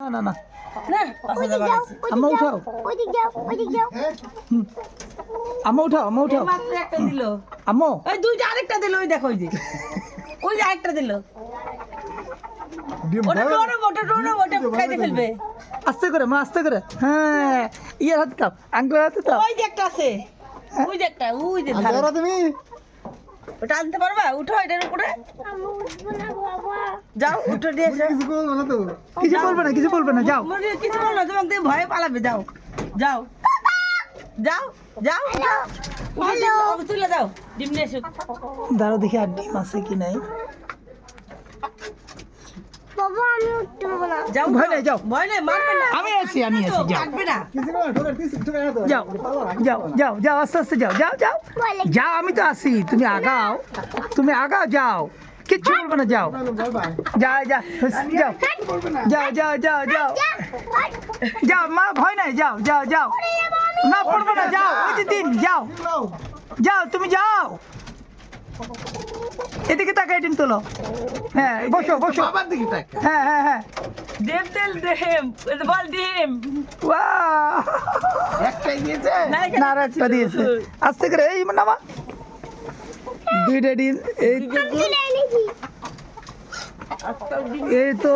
না না না না 5000 বাড়াইছে আম্মা উঠাও আম্মা উঠাও আম্মা উঠাও মাত্র একটা দিল আম্মু ওই দুইটা আরেকটা দিল ওই দেখো ওই যে আরেকটা দিল ওটা ওটা খাইতে ফেলবে আস্তে করে মা আস্তে করে হ্যাঁ ইয়ার হাত কাপ আঙ্কেলের হাতে দাও ওই যে একটা আছে ওই যে একটা ওই যে ধারে তুমি ওটা আনতে পারবা উঠো এটার উপরে যাও উঠো দিয়ে এসো কিছু বলবে না কিছু বলবে না যাও মনে কিছু বলো না তোমাকে দিয়ে ভয়ে পালাবে যাও যাও যাও যাও হ্যালো তুলে দাও ডিম নিয়ে এসো দাঁড়াও দেখি আর ডিম আছে কি নাই বাবা আমি উঠতে পারবো না যাও ভয় নাই যাও ভয় নেই মারবে না আমি আছি যাও কাটবে না যাও যাও যাও যাও আস্তে আস্তে যাও যাও যাও যাও আমি তো আছি তুমি আগাও যাও কিচ্ছু বলবে না যাও যাও যাও যাও যাও যাও যাও যাও মা ভয় নাই যাও যাও যাও না পড়বে না যাও ওই যে দিন যাও যাও তুমি যাও এদিকে তাকাই ডিম তোলো হ্যাঁ বসো বসো হ্যাঁ হ্যাঁ হ্যাঁ ডিম তেল ডিম বল ডিম বাহ একটাই দিয়েছে না আর একটা দিয়েছে আস্তে করে এই নামা দুইটা ডিম এই এই তো